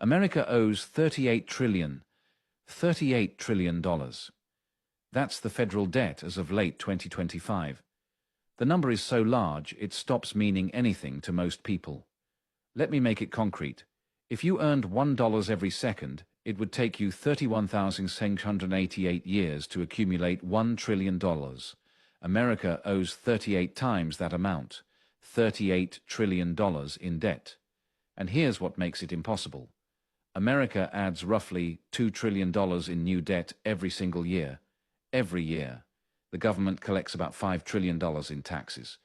America owes $38 trillion. That's the federal debt as of late 2025. The number is so large, it stops meaning anything to most people. Let me make it concrete. If you earned $1 every second, it would take you 31,688 years to accumulate $1 trillion. America owes 38 times that amount, $38 trillion in debt. And here's what makes it impossible. America adds roughly $2 trillion in new debt every single year. Every year. The government collects about $5 trillion in taxes.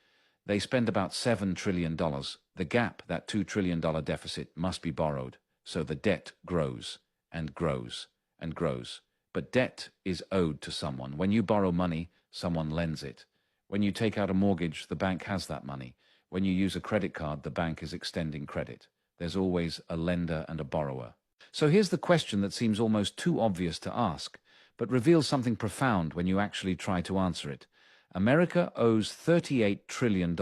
They spend about $7 trillion. The gap, that $2 trillion deficit, must be borrowed. So the debt grows and grows and grows. But debt is owed to someone. When you borrow money, someone lends it. When you take out a mortgage, the bank has that money. When you use a credit card, the bank is extending credit. There's always a lender and a borrower. So here's the question that seems almost too obvious to ask, but reveals something profound when you actually try to answer it. America owes $38 trillion.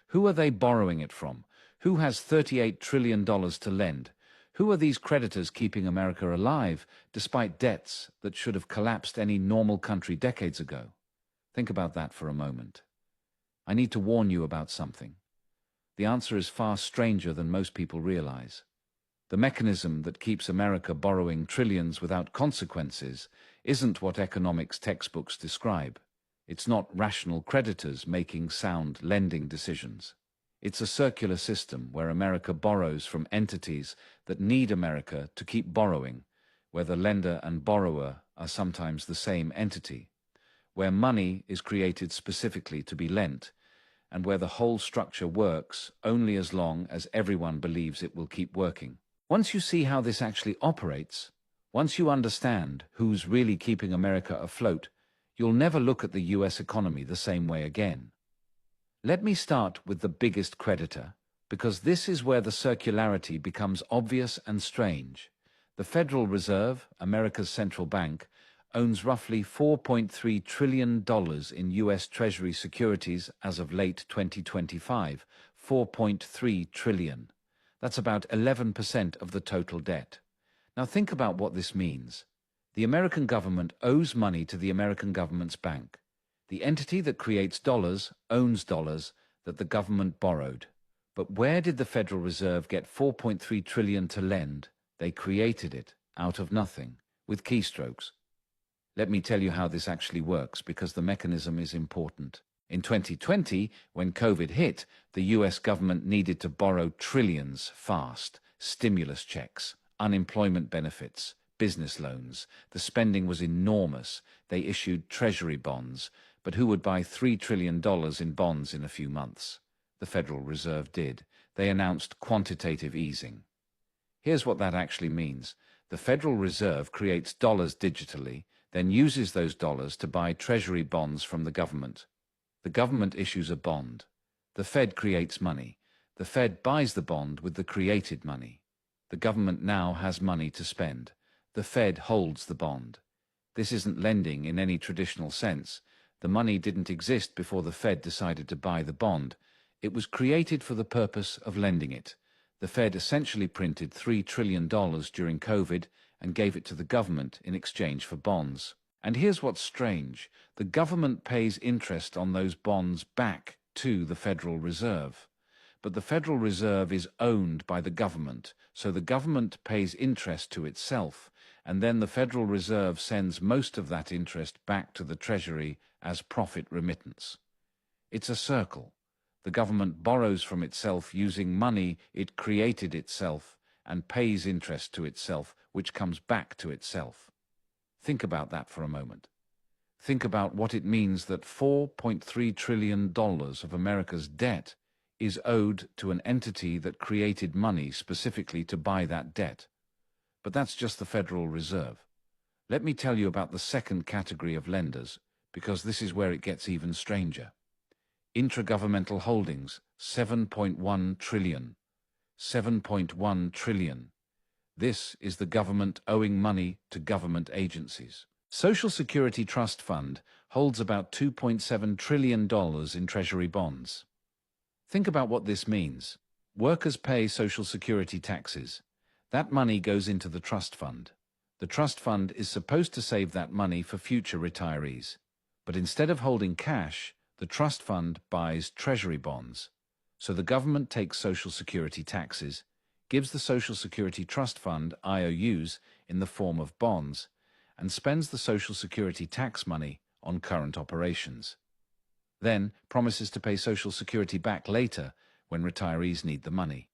Who are they borrowing it from? Who has $38 trillion to lend? Who are these creditors keeping America alive, despite debts that should have collapsed any normal country decades ago? Think about that for a moment. I need to warn you about something. The answer is far stranger than most people realize. The mechanism that keeps America borrowing trillions without consequences isn't what economics textbooks describe. It's not rational creditors making sound lending decisions. It's a circular system where America borrows from entities that need America to keep borrowing, where the lender and borrower are sometimes the same entity, where money is created specifically to be lent, and where the whole structure works only as long as everyone believes it will keep working. Once you see how this actually operates, once you understand who's really keeping America afloat, you'll never look at the US economy the same way again. Let me start with the biggest creditor, because this is where the circularity becomes obvious and strange. The Federal Reserve, America's central bank, owns roughly $4.3 trillion in US Treasury securities as of late 2025, $4.3 trillion. That's about 11% of the total debt. Now think about what this means. The American government owes money to the American government's bank. The entity that creates dollars owns dollars that the government borrowed. But where did the Federal Reserve get $4.3 trillion to lend? They created it out of nothing, with keystrokes. Let me tell you how this actually works, because the mechanism is important. In 2020, when COVID hit, the US government needed to borrow trillions fast. Stimulus checks, unemployment benefits, business loans. The spending was enormous. They issued treasury bonds. But who would buy $3 trillion in bonds in a few months? The Federal Reserve did. They announced quantitative easing. Here's what that actually means. The Federal Reserve creates dollars digitally, then uses those dollars to buy treasury bonds from the government. The government issues a bond. The Fed creates money. The Fed buys the bond with the created money. The government now has money to spend. The Fed holds the bond. This isn't lending in any traditional sense. The money didn't exist before the Fed decided to buy the bond. It was created for the purpose of lending it. The Fed essentially printed $3 trillion during COVID and gave it to the government in exchange for bonds. And here's what's strange. The government pays interest on those bonds back to the Federal Reserve. But the Federal Reserve is owned by the government, so the government pays interest to itself, and then the Federal Reserve sends most of that interest back to the Treasury as profit remittance. It's a circle. The government borrows from itself using money it created itself and pays interest to itself, which comes back to itself. Think about that for a moment. Think about what it means that $4.3 trillion of America's debt is owed to an entity that created money specifically to buy that debt. But that's just the Federal Reserve. Let me tell you about the second category of lenders, because this is where it gets even stranger. Intragovernmental holdings, $7.1 trillion. $7.1 trillion. This is the government owing money to government agencies. Social Security Trust Fund holds about $2.7 trillion in Treasury bonds. Think about what this means. Workers pay Social Security taxes. That money goes into the trust fund. The trust fund is supposed to save that money for future retirees. But instead of holding cash, the trust fund buys treasury bonds. So the government takes Social Security taxes, gives the Social Security Trust Fund IOUs in the form of bonds, and spends the Social Security tax money on current operations. Then promises to pay Social Security back later when retirees need the money.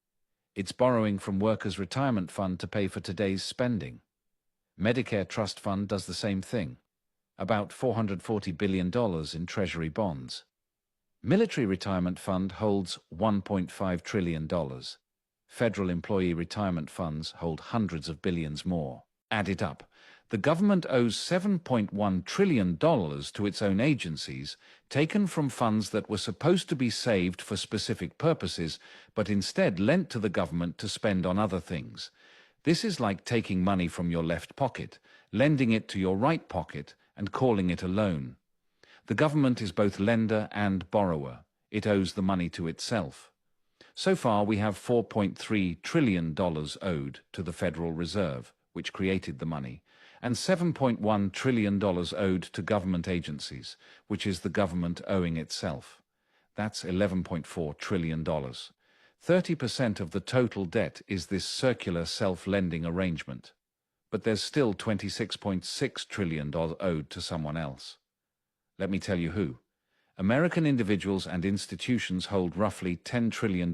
It's borrowing from workers' retirement fund to pay for today's spending. Medicare Trust Fund does the same thing. About $440 billion in treasury bonds. Military Retirement Fund holds $1.5 trillion. Federal employee retirement funds hold hundreds of billions more. Add it up. The government owes $7.1 trillion to its own agencies, taken from funds that were supposed to be saved for specific purposes, but instead lent to the government to spend on other things. This is like taking money from your left pocket, lending it to your right pocket, and calling it a loan. The government is both lender and borrower. It owes the money to itself. So far, we have $4.3 trillion owed to the Federal Reserve, which created the money, and $7.1 trillion owed to government agencies, which is the government owing itself. That's $11.4 trillion. 30% of the total debt is this circular self-lending arrangement. But there's still $26.6 trillion owed to someone else. Let me tell you who. American individuals and institutions hold roughly $10 trillion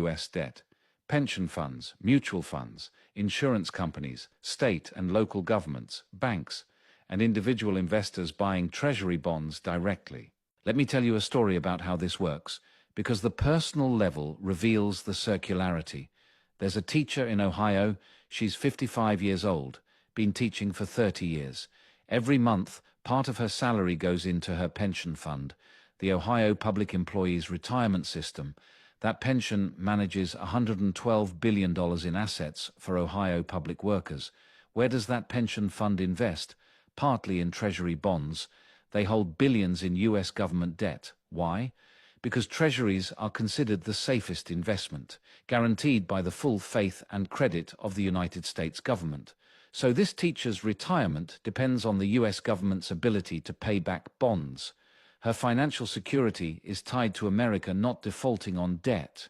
US debt. Pension funds, mutual funds, insurance companies, state and local governments, banks, and individual investors buying treasury bonds directly. Let me tell you a story about how this works, because the personal level reveals the circularity. There's a teacher in Ohio. She's 55 years old, been teaching for 30 years. Every month, part of her salary goes into her pension fund, the Ohio Public Employees Retirement System. That pension manages $112 billion in assets for Ohio public workers. Where does that pension fund invest? Partly in treasury bonds. They hold billions in U.S. government debt. Why? Because treasuries are considered the safest investment, guaranteed by the full faith and credit of the United States government. So this teacher's retirement depends on the U.S. government's ability to pay back bonds. Her financial security is tied to America not defaulting on debt.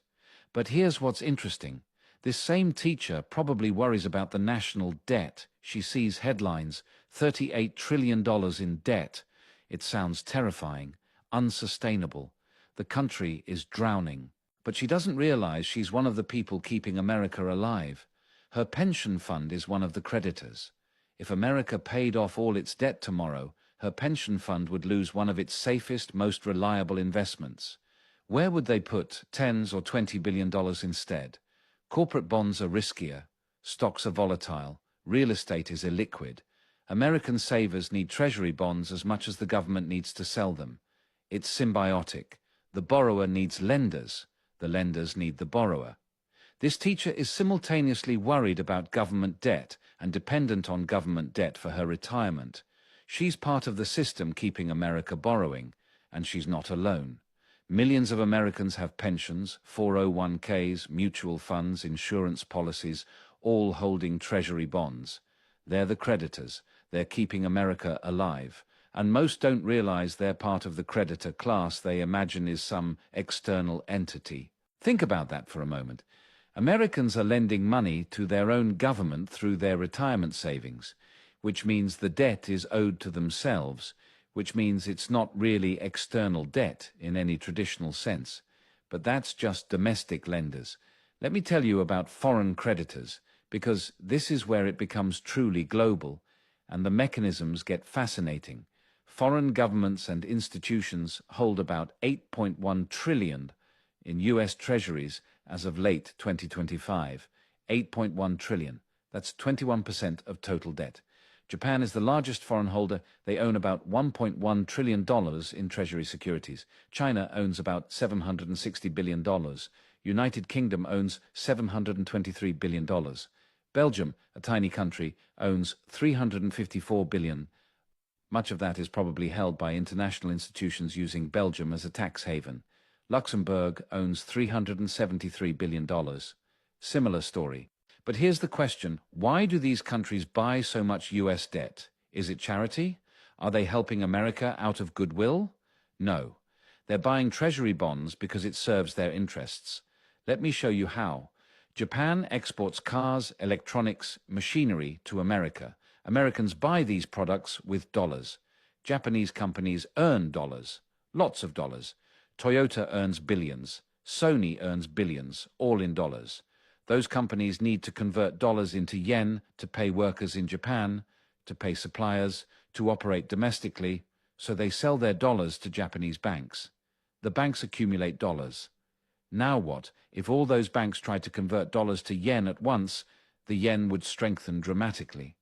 But here's what's interesting. This same teacher probably worries about the national debt. She sees headlines, $38 trillion in debt. It sounds terrifying, unsustainable. The country is drowning. But she doesn't realize she's one of the people keeping America alive. Her pension fund is one of the creditors. If America paid off all its debt tomorrow, her pension fund would lose one of its safest, most reliable investments. Where would they put $10 or $20 billion instead? Corporate bonds are riskier. Stocks are volatile. Real estate is illiquid. American savers need treasury bonds as much as the government needs to sell them. It's symbiotic. The borrower needs lenders. The lenders need the borrower. This teacher is simultaneously worried about government debt and dependent on government debt for her retirement. She's part of the system keeping America borrowing, and she's not alone. Millions of Americans have pensions, 401ks, mutual funds, insurance policies, all holding treasury bonds. They're the creditors. They're keeping America alive. And most don't realize they're part of the creditor class they imagine is some external entity. Think about that for a moment. Americans are lending money to their own government through their retirement savings, which means the debt is owed to themselves, which means it's not really external debt in any traditional sense. But that's just domestic lenders. Let me tell you about foreign creditors, because this is where it becomes truly global, and the mechanisms get fascinating. Foreign governments and institutions hold about $8.1 trillion in U.S. treasuries as of late 2025. $8.1 trillion. That's 21% of total debt. Japan is the largest foreign holder. They own about $1.1 trillion in treasury securities. China owns about $760 billion. United Kingdom owns $723 billion. Belgium, a tiny country, owns $354 billion. Much of that is probably held by international institutions using Belgium as a tax haven. Luxembourg owns $373 billion. Similar story. But here's the question. Why do these countries buy so much US debt? Is it charity? Are they helping America out of goodwill? No. They're buying treasury bonds because it serves their interests. Let me show you how. Japan exports cars, electronics, machinery to America. Americans buy these products with dollars. Japanese companies earn dollars. Lots of dollars. Toyota earns billions. Sony earns billions, all in dollars. Those companies need to convert dollars into yen to pay workers in Japan, to pay suppliers, to operate domestically, so they sell their dollars to Japanese banks. The banks accumulate dollars. Now what? If all those banks tried to convert dollars to yen at once, the yen would strengthen dramatically.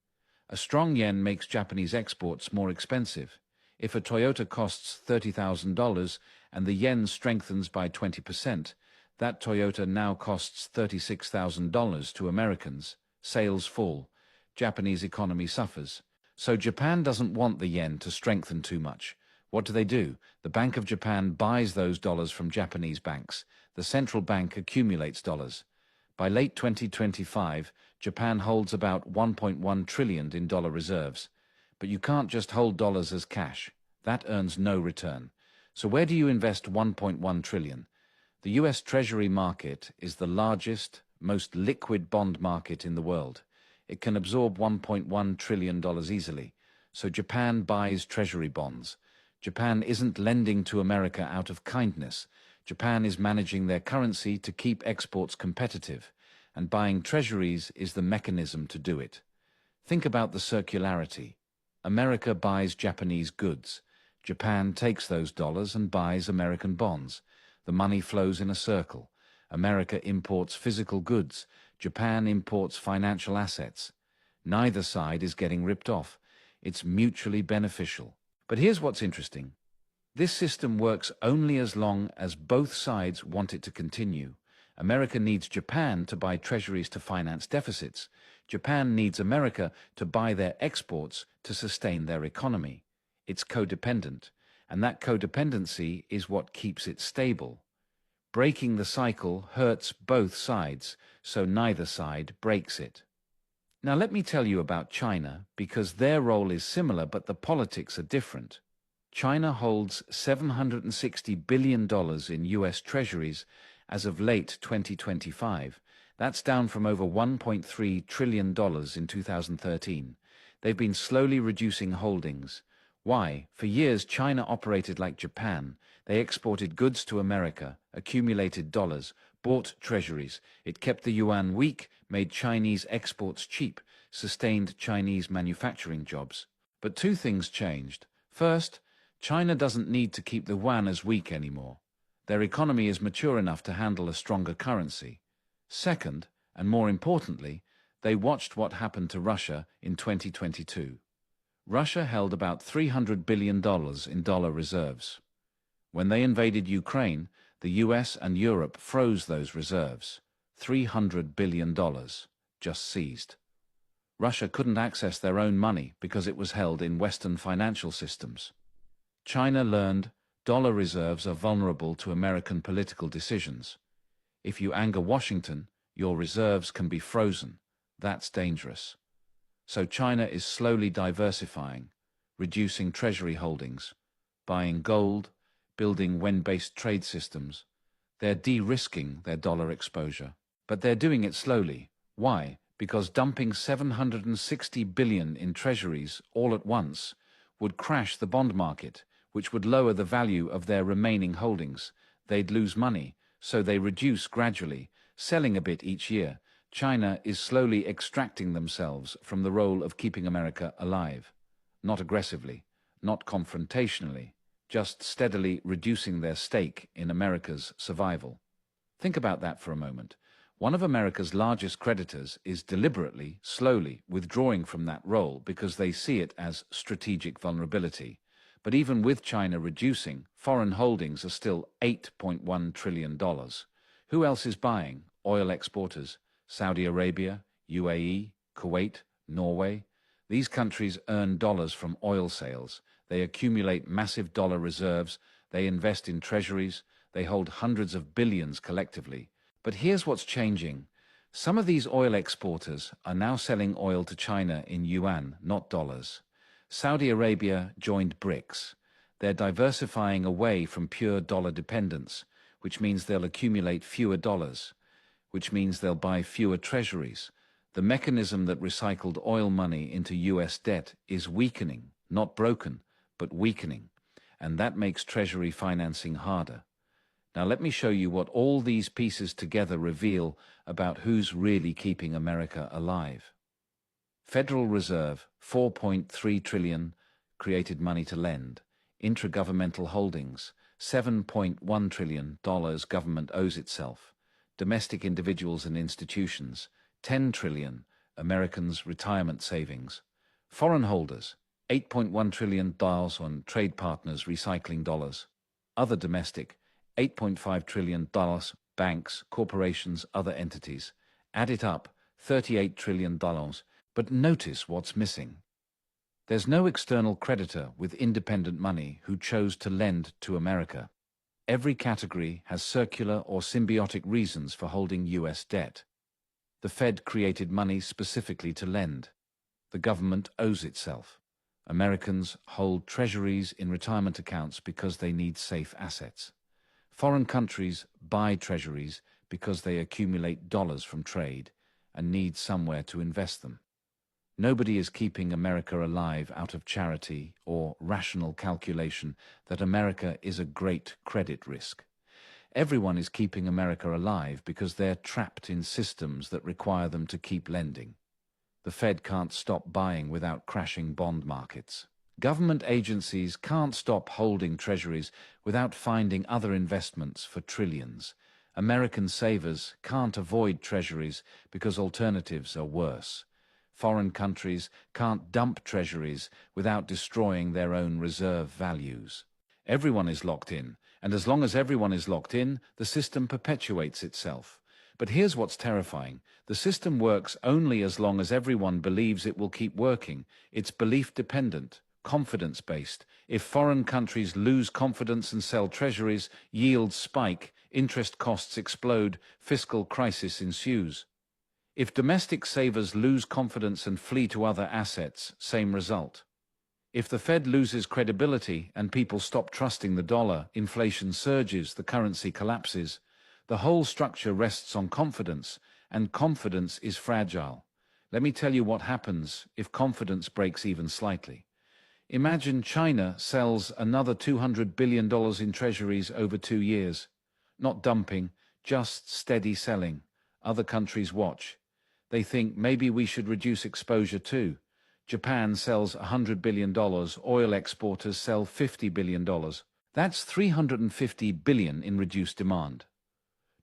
A strong yen makes Japanese exports more expensive. If a Toyota costs $30,000 and the yen strengthens by 20%, that Toyota now costs $36,000 to Americans. Sales fall. Japanese economy suffers. So Japan doesn't want the yen to strengthen too much. What do? The Bank of Japan buys those dollars from Japanese banks. The central bank accumulates dollars. By late 2025, Japan holds about $1.1 trillion in dollar reserves. But you can't just hold dollars as cash. That earns no return. So where do you invest $1.1 trillion? The US Treasury market is the largest, most liquid bond market in the world. It can absorb $1.1 trillion easily. So Japan buys Treasury bonds. Japan isn't lending to America out of kindness. Japan is managing their currency to keep exports competitive, and buying treasuries is the mechanism to do it. Think about the circularity. America buys Japanese goods. Japan takes those dollars and buys American bonds. The money flows in a circle. America imports physical goods. Japan imports financial assets. Neither side is getting ripped off. It's mutually beneficial. But here's what's interesting. This system works only as long as both sides want it to continue. America needs Japan to buy treasuries to finance deficits. Japan needs America to buy their exports to sustain their economy. It's codependent, and that codependency is what keeps it stable. Breaking the cycle hurts both sides, so neither side breaks it. Now let me tell you about China, because their role is similar but the politics are different. China holds $760 billion in US treasuries as of late 2025. That's down from over $1.3 trillion in 2013. They've been slowly reducing holdings. Why? For years, China operated like Japan. They exported goods to America, accumulated dollars, bought treasuries. It kept the yuan weak, made Chinese exports cheap, sustained Chinese manufacturing jobs. But two things changed. First, China doesn't need to keep the yuan as weak anymore. Their economy is mature enough to handle a stronger currency. Second, and more importantly, they watched what happened to Russia in 2022. Russia held about $300 billion in dollar reserves. When they invaded Ukraine, the US and Europe froze those reserves. $300 billion just seized. Russia couldn't access their own money because it was held in Western financial systems. China learned dollar reserves are vulnerable to American political decisions. If you anger Washington, your reserves can be frozen. That's dangerous. So China is slowly diversifying, reducing treasury holdings, buying gold, building yuan-based trade systems. They're de-risking their dollar exposure. But they're doing it slowly. Why? Because dumping $760 billion in treasuries all at once would crash the bond market, which would lower the value of their remaining holdings. They'd lose money, so they reduce gradually, selling a bit each year. China is slowly extracting themselves from the role of keeping America alive. Not aggressively, not confrontationally, just steadily reducing their stake in America's survival. Think about that for a moment. One of America's largest creditors is deliberately, slowly withdrawing from that role because they see it as strategic vulnerability. But even with China reducing, foreign holdings are still $8.1 trillion. Who else is buying? Oil exporters. Saudi Arabia, UAE, Kuwait, Norway. These countries earn dollars from oil sales. They accumulate massive dollar reserves. They invest in treasuries. They hold hundreds of billions collectively. But here's what's changing. Some of these oil exporters are now selling oil to China in yuan, not dollars. Saudi Arabia joined BRICS. They're diversifying away from pure dollar dependence, which means they'll accumulate fewer dollars, which means they'll buy fewer treasuries. The mechanism that recycled oil money into US debt is weakening, not broken, but weakening, and that makes treasury financing harder. Now let me show you what all these pieces together reveal about who's really keeping America alive. Federal Reserve, 4.3 trillion, created money to lend. Intragovernmental holdings, $7.1 trillion government owes itself. Domestic individuals and institutions, 10 trillion, Americans' retirement savings. Foreign holders, $8.1 trillion on trade partners recycling dollars. Other domestic, $8.5 trillion, banks, corporations, other entities. Add it up, $38 trillion, but notice what's missing. There's no external creditor with independent money who chose to lend to America. Every category has circular or symbiotic reasons for holding US debt. The Fed created money specifically to lend. The government owes itself. Americans hold treasuries in retirement accounts because they need safe assets. Foreign countries buy treasuries because they accumulate dollars from trade and need somewhere to invest them. Nobody is keeping America alive out of charity or rational calculation that America is a great credit risk. Everyone is keeping America alive because they're trapped in systems that require them to keep lending. The Fed can't stop buying without crashing bond markets. Government agencies can't stop holding treasuries without finding other investments for trillions. American savers can't avoid treasuries because alternatives are worse. Foreign countries can't dump treasuries without destroying their own reserve values. Everyone is locked in, and as long as everyone is locked in, the system perpetuates itself. But here's what's terrifying. The system works only as long as everyone believes it will keep working. It's belief-dependent, confidence-based. If foreign countries lose confidence and sell treasuries, yields spike, interest costs explode, fiscal crisis ensues. If domestic savers lose confidence and flee to other assets, same result. If the Fed loses credibility and people stop trusting the dollar, inflation surges, the currency collapses. The whole structure rests on confidence, and confidence is fragile. Let me tell you what happens if confidence breaks even slightly. Imagine China sells another $200 billion in treasuries over 2 years. Not dumping, just steady selling. Other countries watch. They think maybe we should reduce exposure too. Japan sells $100 billion, oil exporters sell $50 billion. That's $350 billion in reduced demand.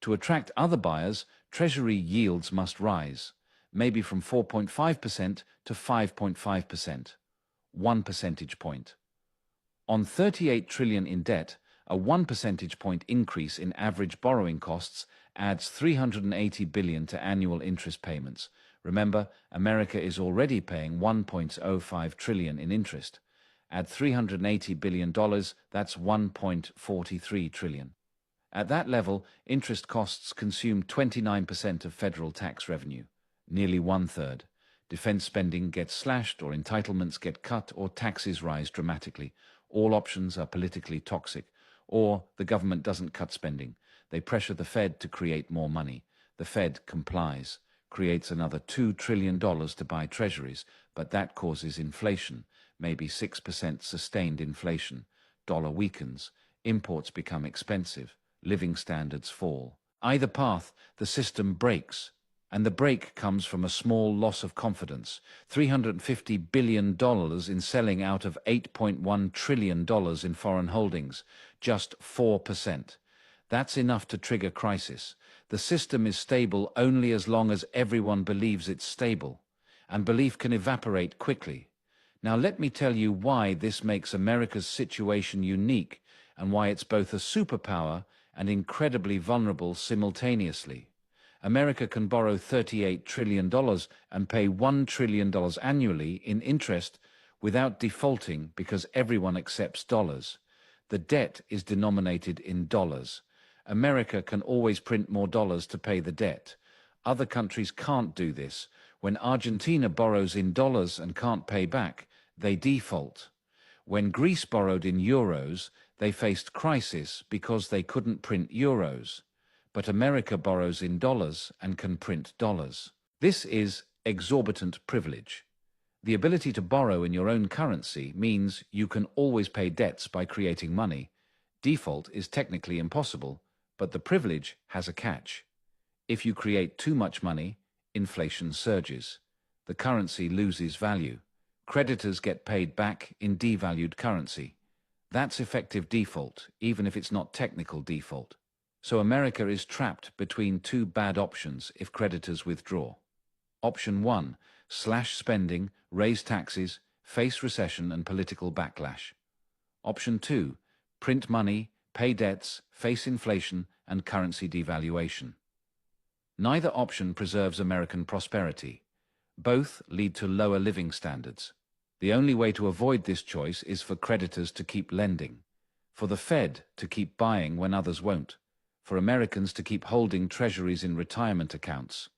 To attract other buyers, treasury yields must rise, maybe from 4.5% to 5.5%, 1 percentage point. On 38 trillion in debt, a 1 percentage point increase in average borrowing costs adds $380 billion to annual interest payments. Remember, America is already paying $1.05 trillion in interest. Add $380 billion, that's $1.43 trillion. At that level, interest costs consume 29% of federal tax revenue, nearly 1/3. Defense spending gets slashed, or entitlements get cut, or taxes rise dramatically. All options are politically toxic. Or the government doesn't cut spending. They pressure the Fed to create more money. The Fed complies, creates another $2 trillion to buy treasuries, but that causes inflation, maybe 6% sustained inflation. Dollar weakens, imports become expensive, living standards fall. Either path, the system breaks. And the break comes from a small loss of confidence. $350 billion in selling out of $8.1 trillion in foreign holdings, just 4%. That's enough to trigger crisis. The system is stable only as long as everyone believes it's stable, and belief can evaporate quickly. Now let me tell you why this makes America's situation unique, and why it's both a superpower and incredibly vulnerable simultaneously. America can borrow $38 trillion and pay $1 trillion annually in interest without defaulting because everyone accepts dollars. The debt is denominated in dollars. America can always print more dollars to pay the debt. Other countries can't do this. When Argentina borrows in dollars and can't pay back, they default. When Greece borrowed in euros, they faced crisis because they couldn't print euros. But America borrows in dollars and can print dollars. This is exorbitant privilege. The ability to borrow in your own currency means you can always pay debts by creating money. Default is technically impossible, but the privilege has a catch. If you create too much money, inflation surges. The currency loses value. Creditors get paid back in devalued currency. That's effective default, even if it's not technical default. So America is trapped between two bad options if creditors withdraw. Option 1, slash spending, raise taxes, face recession and political backlash. Option 2, print money, pay debts, face inflation and currency devaluation. Neither option preserves American prosperity. Both lead to lower living standards. The only way to avoid this choice is for creditors to keep lending, for the Fed to keep buying when others won't, for Americans to keep holding treasuries in retirement accounts,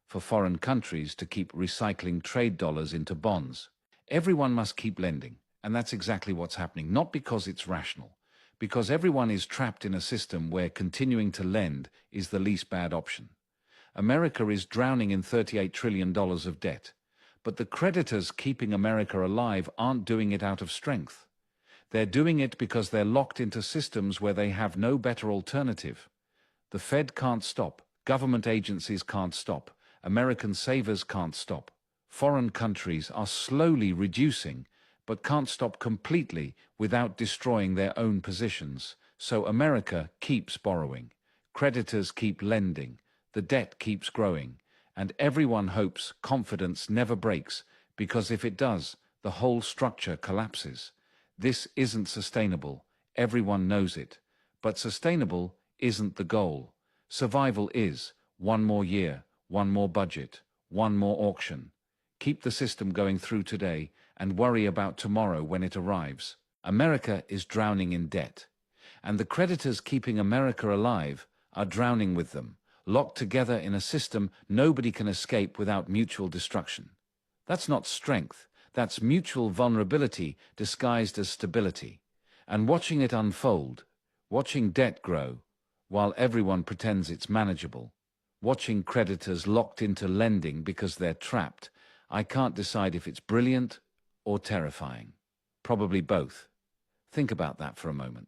for foreign countries to keep recycling trade dollars into bonds. Everyone must keep lending, and that's exactly what's happening, not because it's rational, because everyone is trapped in a system where continuing to lend is the least bad option. America is drowning in $38 trillion of debt, but the creditors keeping America alive aren't doing it out of strength. They're doing it because they're locked into systems where they have no better alternative. The Fed can't stop, government agencies can't stop, American savers can't stop. Foreign countries are slowly reducing, but can't stop completely without destroying their own positions. So America keeps borrowing, creditors keep lending, the debt keeps growing, and everyone hopes confidence never breaks, because if it does, the whole structure collapses. This isn't sustainable, everyone knows it, but sustainable isn't the goal. Survival is, one more year, one more budget, one more auction. Keep the system going through today and worry about tomorrow when it arrives. America is drowning in debt, and the creditors keeping America alive are drowning with them, locked together in a system nobody can escape without mutual destruction. That's not strength, that's mutual vulnerability disguised as stability. And watching it unfold, watching debt grow, while everyone pretends it's manageable, watching creditors locked into lending because they're trapped, I can't decide if it's brilliant or terrifying. Probably both. Think about that for a moment.